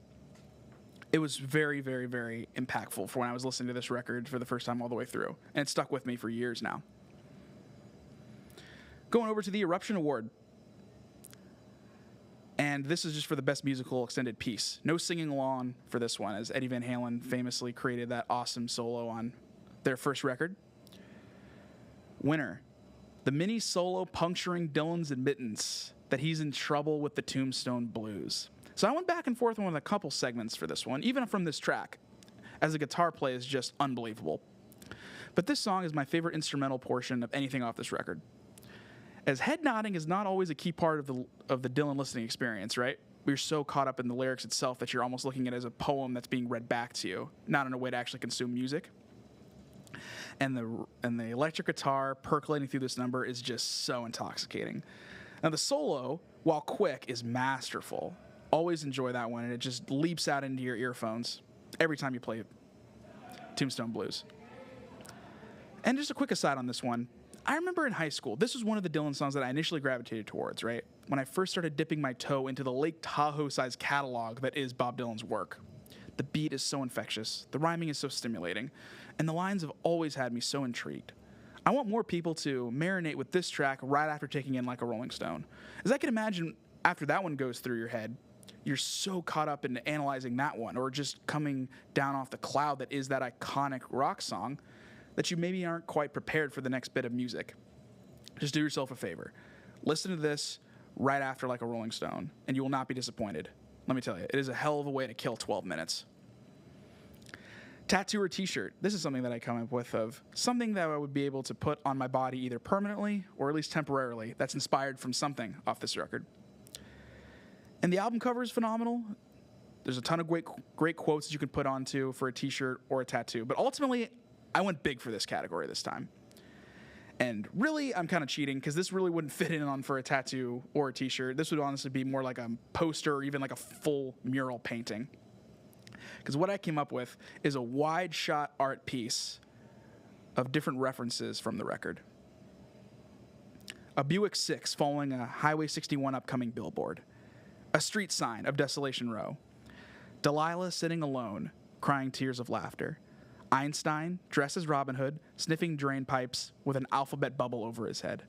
It was very, very, very impactful for when I was listening to this record for the first time all the way through, and it stuck with me for years now. Going over to the Eruption Award. And this is just for the best musical extended piece. No singing along for this one, as Eddie Van Halen famously created that awesome solo on their first record. Winner, the mini solo puncturing Dylan's admittance that he's in trouble with the Tombstone Blues. So I went back and forth on a couple segments for this one, even from this track, as the guitar play is just unbelievable. But this song is my favorite instrumental portion of anything off this record. As head nodding is not always a key part of the Dylan listening experience, right? We're so caught up in the lyrics itself that you're almost looking at it as a poem that's being read back to you, not in a way to actually consume music. And the electric guitar percolating through this number is just so intoxicating. Now the solo, while quick, is masterful. Always enjoy that one, and it just leaps out into your earphones every time you play Tombstone Blues. And just a quick aside on this one. I remember in high school, this was one of the Dylan songs that I initially gravitated towards, right? When I first started dipping my toe into the Lake Tahoe-sized catalog that is Bob Dylan's work. The beat is so infectious, the rhyming is so stimulating, and the lines have always had me so intrigued. I want more people to marinate with this track right after taking in Like a Rolling Stone. As I can imagine, after that one goes through your head, you're so caught up in analyzing that one, or just coming down off the cloud that is that iconic rock song, that you maybe aren't quite prepared for the next bit of music. Just do yourself a favor. Listen to this right after Like a Rolling Stone, and you will not be disappointed. Let me tell you, it is a hell of a way to kill 12 minutes. Tattoo or t-shirt. This is something that I come up with of something that I would be able to put on my body either permanently or at least temporarily that's inspired from something off this record. And the album cover is phenomenal. There's a ton of great quotes that you can put onto for a t-shirt or a tattoo, but ultimately, I went big for this category this time. And really, I'm kind of cheating because this really wouldn't fit in on for a tattoo or a t-shirt. This would honestly be more like a poster or even like a full mural painting. Because what I came up with is a wide shot art piece of different references from the record. A Buick 6 following a Highway 61 upcoming billboard. A street sign of Desolation Row. Delilah sitting alone, crying tears of laughter. Einstein, dressed as Robin Hood, sniffing drain pipes with an alphabet bubble over his head.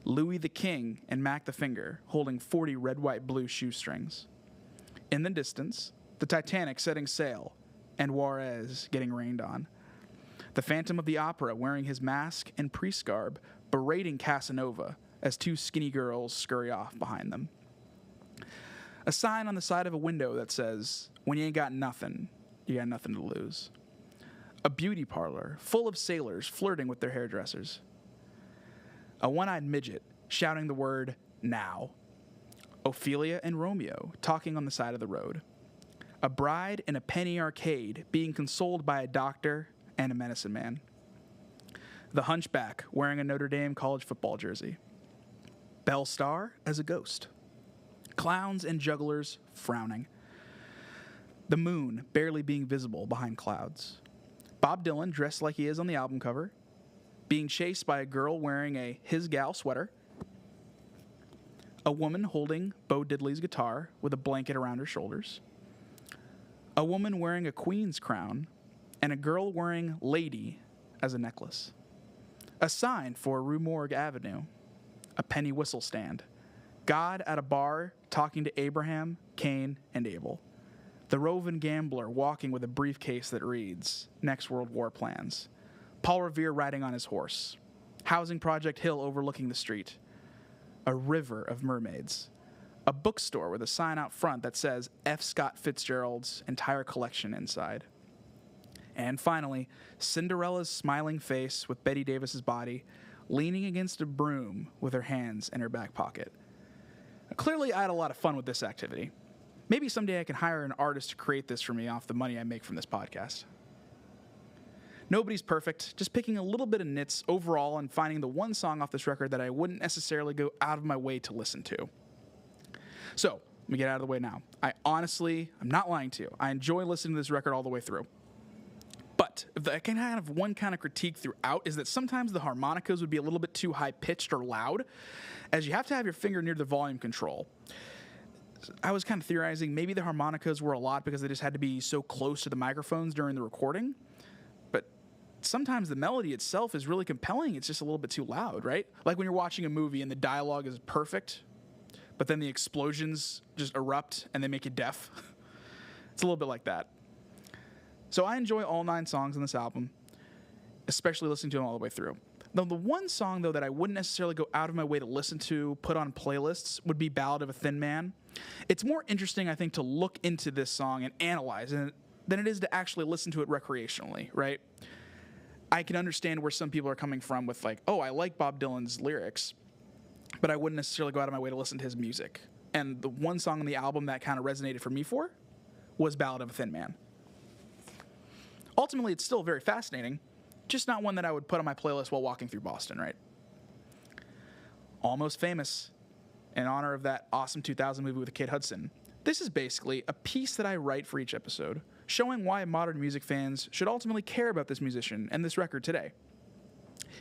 Louis the King and Mac the Finger holding 40 red, white, blue shoestrings. In the distance, the Titanic setting sail and Juarez getting rained on. The Phantom of the Opera wearing his mask and priest garb, berating Casanova as two skinny girls scurry off behind them. A sign on the side of a window that says, when you ain't got nothing, you got nothing to lose. A beauty parlor full of sailors flirting with their hairdressers. A one-eyed midget shouting the word, now. Ophelia and Romeo talking on the side of the road. A bride in a penny arcade being consoled by a doctor and a medicine man. The hunchback wearing a Notre Dame college football jersey. Belle Starr as a ghost. Clowns and jugglers frowning. The moon barely being visible behind clouds. Bob Dylan dressed like he is on the album cover. Being chased by a girl wearing a His Gal sweater. A woman holding Bo Diddley's guitar with a blanket around her shoulders. A woman wearing a queen's crown, and a girl wearing Lady as a necklace. A sign for Rue Morgue Avenue. A penny whistle stand. God at a bar talking to Abraham, Cain, and Abel. The roving gambler walking with a briefcase that reads, Next World War Plans. Paul Revere riding on his horse. Housing Project Hill overlooking the street. A river of mermaids. A bookstore with a sign out front that says F. Scott Fitzgerald's entire collection inside. And finally, Cinderella's smiling face with Betty Davis's body, leaning against a broom with her hands in her back pocket. Clearly, I had a lot of fun with this activity. Maybe someday I can hire an artist to create this for me off the money I make from this podcast. Nobody's perfect, just picking a little bit of nits overall and finding the one song off this record that I wouldn't necessarily go out of my way to listen to. So, let me get out of the way now. I'm not lying to you, I enjoy listening to this record all the way through. But if I can have one kind of critique throughout is that sometimes the harmonicas would be a little bit too high-pitched or loud, as you have to have your finger near the volume control. I was kind of theorizing maybe the harmonicas were a lot because they just had to be so close to the microphones during the recording. But sometimes the melody itself is really compelling. It's just a little bit too loud, right? Like when you're watching a movie and the dialogue is perfect, but then the explosions just erupt and they make you deaf. It's a little bit like that. So I enjoy all 9 songs on this album, especially listening to them all the way through. Now, the one song, though, that I wouldn't necessarily go out of my way to listen to, put on playlists, would be Ballad of a Thin Man. It's more interesting, I think, to look into this song and analyze it than it is to actually listen to it recreationally, right? I can understand where some people are coming from with like, oh, I like Bob Dylan's lyrics, but I wouldn't necessarily go out of my way to listen to his music. And the one song on the album that kind of resonated for me was Ballad of a Thin Man. Ultimately, it's still very fascinating, just not one that I would put on my playlist while walking through Boston, right? Almost Famous, in honor of that awesome 2000 movie with Kate Hudson. This is basically a piece that I write for each episode, showing why modern music fans should ultimately care about this musician and this record today.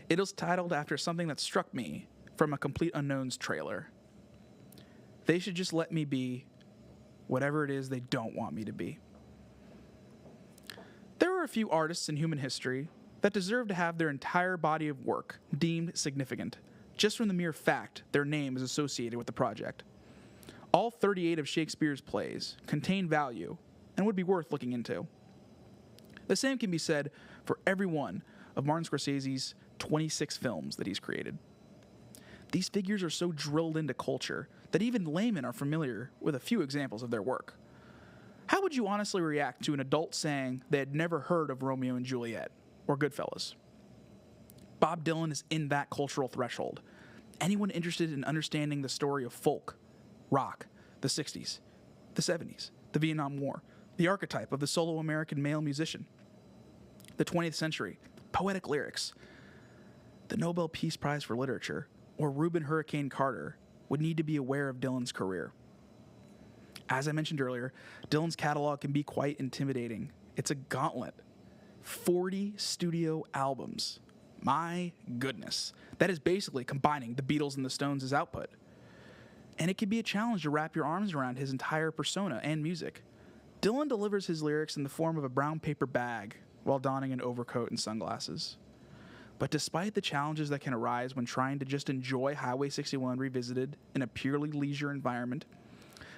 It is titled after something that struck me from a Complete Unknown's trailer. They should just let me be whatever it is they don't want me to be. There are a few artists in human history that deserve to have their entire body of work deemed significant, just from the mere fact their name is associated with the project. All 38 of Shakespeare's plays contain value and would be worth looking into. The same can be said for every one of Martin Scorsese's 26 films that he's created. These figures are so drilled into culture that even laymen are familiar with a few examples of their work. How would you honestly react to an adult saying they had never heard of Romeo and Juliet or Goodfellas? Bob Dylan is in that cultural threshold. Anyone interested in understanding the story of folk, rock, the 60s, the 70s, the Vietnam War, the archetype of the solo American male musician, the 20th century, poetic lyrics, the Nobel Peace Prize for Literature, or Reuben Hurricane Carter would need to be aware of Dylan's career. As I mentioned earlier, Dylan's catalog can be quite intimidating. It's a gauntlet. 40 studio albums. My goodness. That is basically combining the Beatles and the Stones' output. And it can be a challenge to wrap your arms around his entire persona and music. Dylan delivers his lyrics in the form of a brown paper bag while donning an overcoat and sunglasses. But despite the challenges that can arise when trying to just enjoy Highway 61 revisited in a purely leisure environment,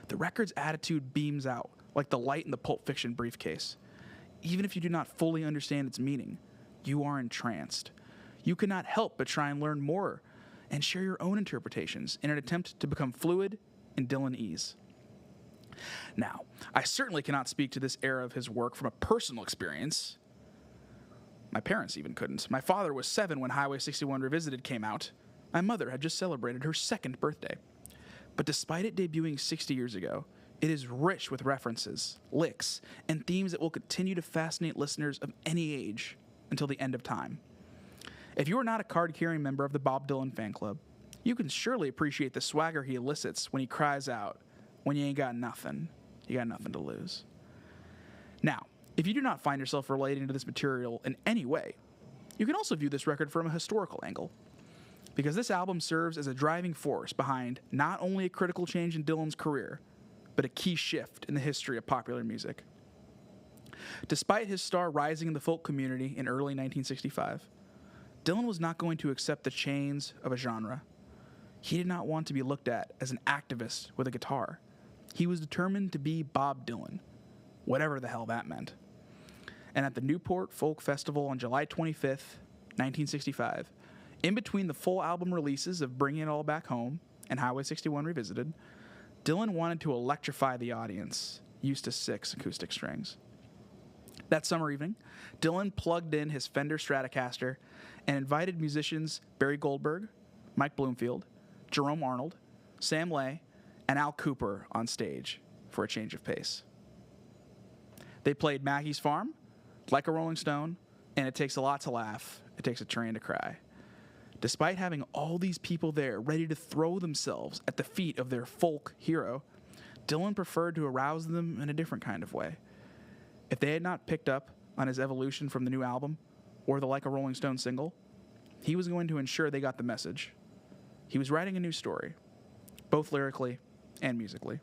the record's attitude beams out like the light in the Pulp Fiction briefcase. Even if you do not fully understand its meaning, you are entranced. You cannot help but try and learn more and share your own interpretations in an attempt to become fluid in Dylan-ese. Now, I certainly cannot speak to this era of his work from a personal experience. My parents even couldn't. My father was 7 when Highway 61 Revisited came out. My mother had just celebrated her 2nd birthday. But despite it debuting 60 years ago, it is rich with references, licks, and themes that will continue to fascinate listeners of any age until the end of time. If you are not a card-carrying member of the Bob Dylan fan club, you can surely appreciate the swagger he elicits when he cries out, "When you ain't got nothing, you got nothing to lose." Now, if you do not find yourself relating to this material in any way, you can also view this record from a historical angle, because this album serves as a driving force behind not only a critical change in Dylan's career, but a key shift in the history of popular music. Despite his star rising in the folk community in early 1965, Dylan was not going to accept the chains of a genre. He did not want to be looked at as an activist with a guitar. He was determined to be Bob Dylan, whatever the hell that meant. And at the Newport Folk Festival on July 25th, 1965, in between the full album releases of Bringing It All Back Home and Highway 61 Revisited, Dylan wanted to electrify the audience, used to 6 acoustic strings. That summer evening, Dylan plugged in his Fender Stratocaster and invited musicians Barry Goldberg, Mike Bloomfield, Jerome Arnold, Sam Lay, and Al Cooper on stage for a change of pace. They played Maggie's Farm, Like a Rolling Stone, and It Takes a Lot to Laugh, It Takes a Train to Cry. Despite having all these people there ready to throw themselves at the feet of their folk hero, Dylan preferred to arouse them in a different kind of way. If they had not picked up on his evolution from the new album or the Like a Rolling Stone single, he was going to ensure they got the message. He was writing a new story, both lyrically and musically.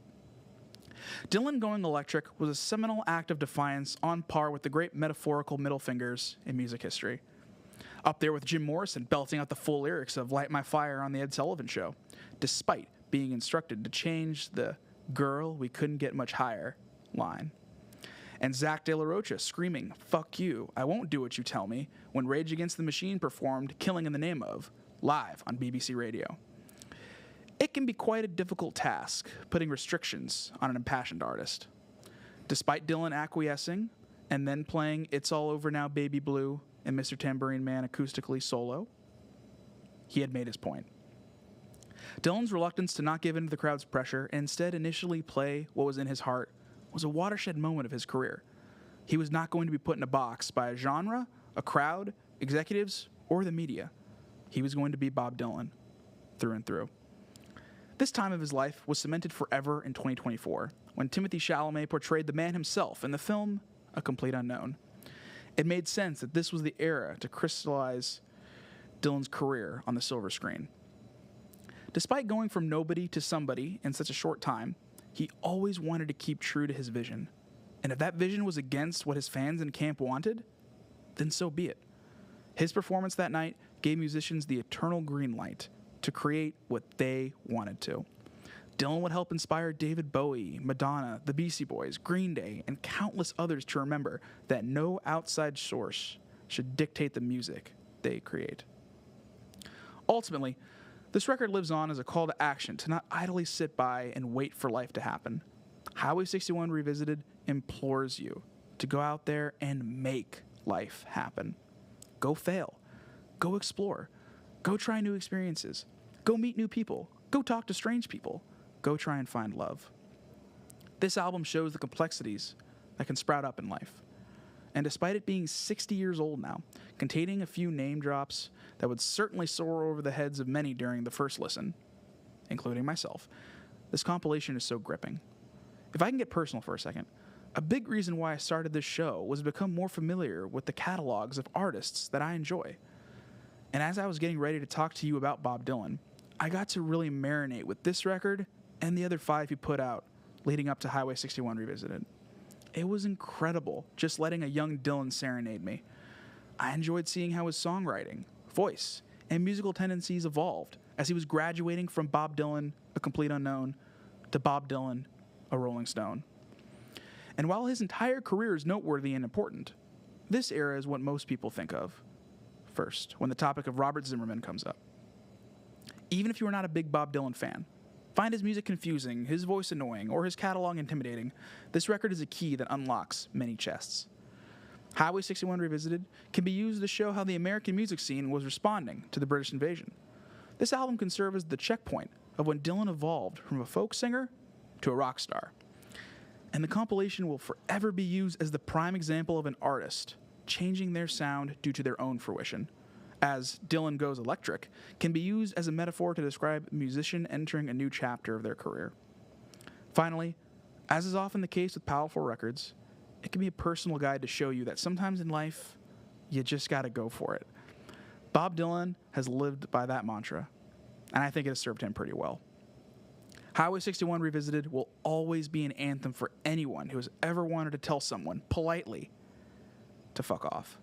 Dylan going electric was a seminal act of defiance on par with the great metaphorical middle fingers in music history. Up there with Jim Morrison belting out the full lyrics of Light My Fire on The Ed Sullivan Show, despite being instructed to change the "girl, we couldn't get much higher" line. And Zach De La Rocha screaming, "Fuck you, I won't do what you tell me," when Rage Against the Machine performed Killing in the Name of, live on BBC Radio. It can be quite a difficult task putting restrictions on an impassioned artist. Despite Dylan acquiescing and then playing It's All Over Now Baby Blue and Mr. Tambourine Man acoustically solo, he had made his point. Dylan's reluctance to not give in to the crowd's pressure and instead initially play what was in his heart was a watershed moment of his career. He was not going to be put in a box by a genre, a crowd, executives, or the media. He was going to be Bob Dylan, through and through. This time of his life was cemented forever in 2024, when Timothée Chalamet portrayed the man himself in the film A Complete Unknown. It made sense that this was the era to crystallize Dylan's career on the silver screen. Despite going from nobody to somebody in such a short time, he always wanted to keep true to his vision. And if that vision was against what his fans in camp wanted, then so be it. His performance that night gave musicians the eternal green light to create what they wanted to. Dylan would help inspire David Bowie, Madonna, the Beastie Boys, Green Day, and countless others to remember that no outside source should dictate the music they create. Ultimately, this record lives on as a call to action to not idly sit by and wait for life to happen. Highway 61 Revisited implores you to go out there and make life happen. Go fail. Go explore. Go try new experiences. Go meet new people. Go talk to strange people. Go try and find love. This album shows the complexities that can sprout up in life. And despite it being 60 years old now, containing a few name drops that would certainly soar over the heads of many during the first listen, including myself, this compilation is so gripping. If I can get personal for a second, a big reason why I started this show was to become more familiar with the catalogs of artists that I enjoy. And as I was getting ready to talk to you about Bob Dylan, I got to really marinate with this record and the other 5 he put out leading up to Highway 61 Revisited. It was incredible just letting a young Dylan serenade me. I enjoyed seeing how his songwriting, voice, and musical tendencies evolved as he was graduating from Bob Dylan, a complete unknown, to Bob Dylan, a Rolling Stone. And while his entire career is noteworthy and important, this era is what most people think of first when the topic of Robert Zimmerman comes up. Even if you are not a big Bob Dylan fan, Find his music confusing, his voice annoying, or his catalog intimidating. This record is a key that unlocks many chests. Highway 61 Revisited can be used to show how the American music scene was responding to the British invasion. This album can serve as the checkpoint of when Dylan evolved from a folk singer to a rock star. And the compilation will forever be used as the prime example of an artist changing their sound due to their own fruition, as Dylan Goes Electric can be used as a metaphor to describe a musician entering a new chapter of their career. Finally, as is often the case with powerful records, it can be a personal guide to show you that sometimes in life, you just gotta go for it. Bob Dylan has lived by that mantra, and I think it has served him pretty well. Highway 61 Revisited will always be an anthem for anyone who has ever wanted to tell someone politely to fuck off.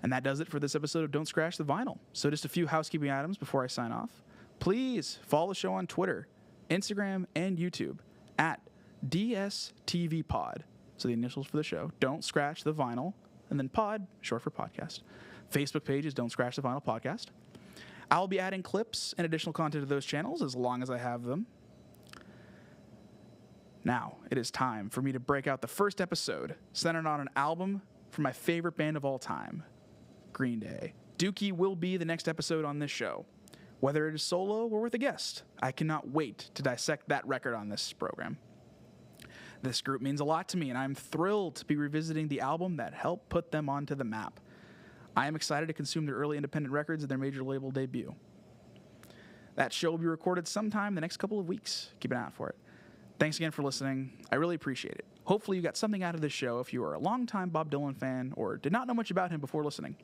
And that does it for this episode of Don't Scratch the Vinyl. So just a few housekeeping items before I sign off. Please follow the show on Twitter, Instagram, and YouTube at DSTVPod. So the initials for the show, Don't Scratch the Vinyl, and then pod, short for podcast. Facebook page is Don't Scratch the Vinyl Podcast. I'll be adding clips and additional content to those channels as long as I have them. Now, it is time for me to break out the first episode centered on an album from my favorite band of all time, Green Day. Dookie will be the next episode on this show. Whether it is solo or with a guest, I cannot wait to dissect that record on this program. This group means a lot to me, and I'm thrilled to be revisiting the album that helped put them onto the map. I am excited to consume their early independent records and their major label debut. That show will be recorded sometime the next couple of weeks. Keep an eye out for it. Thanks again for listening. I really appreciate it. Hopefully you got something out of this show if you are a longtime Bob Dylan fan or did not know much about him before listening.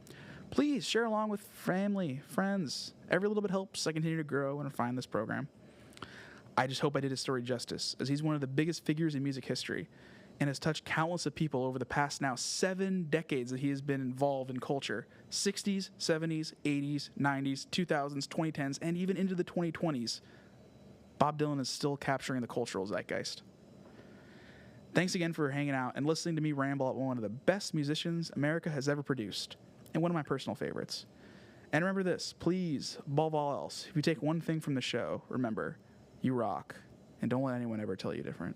Please share along with family, friends. Every little bit helps I continue to grow and refine this program. I just hope I did his story justice, as he's one of the biggest figures in music history and has touched countless of people over the past now 7 decades that he has been involved in culture. 60s, 70s, 80s, 90s, 2000s, 2010s, and even into the 2020s. Bob Dylan is still capturing the cultural zeitgeist. Thanks again for hanging out and listening to me ramble about one of the best musicians America has ever produced, and one of my personal favorites. And remember this, please, above all else, if you take one thing from the show, remember, you rock, and don't let anyone ever tell you different.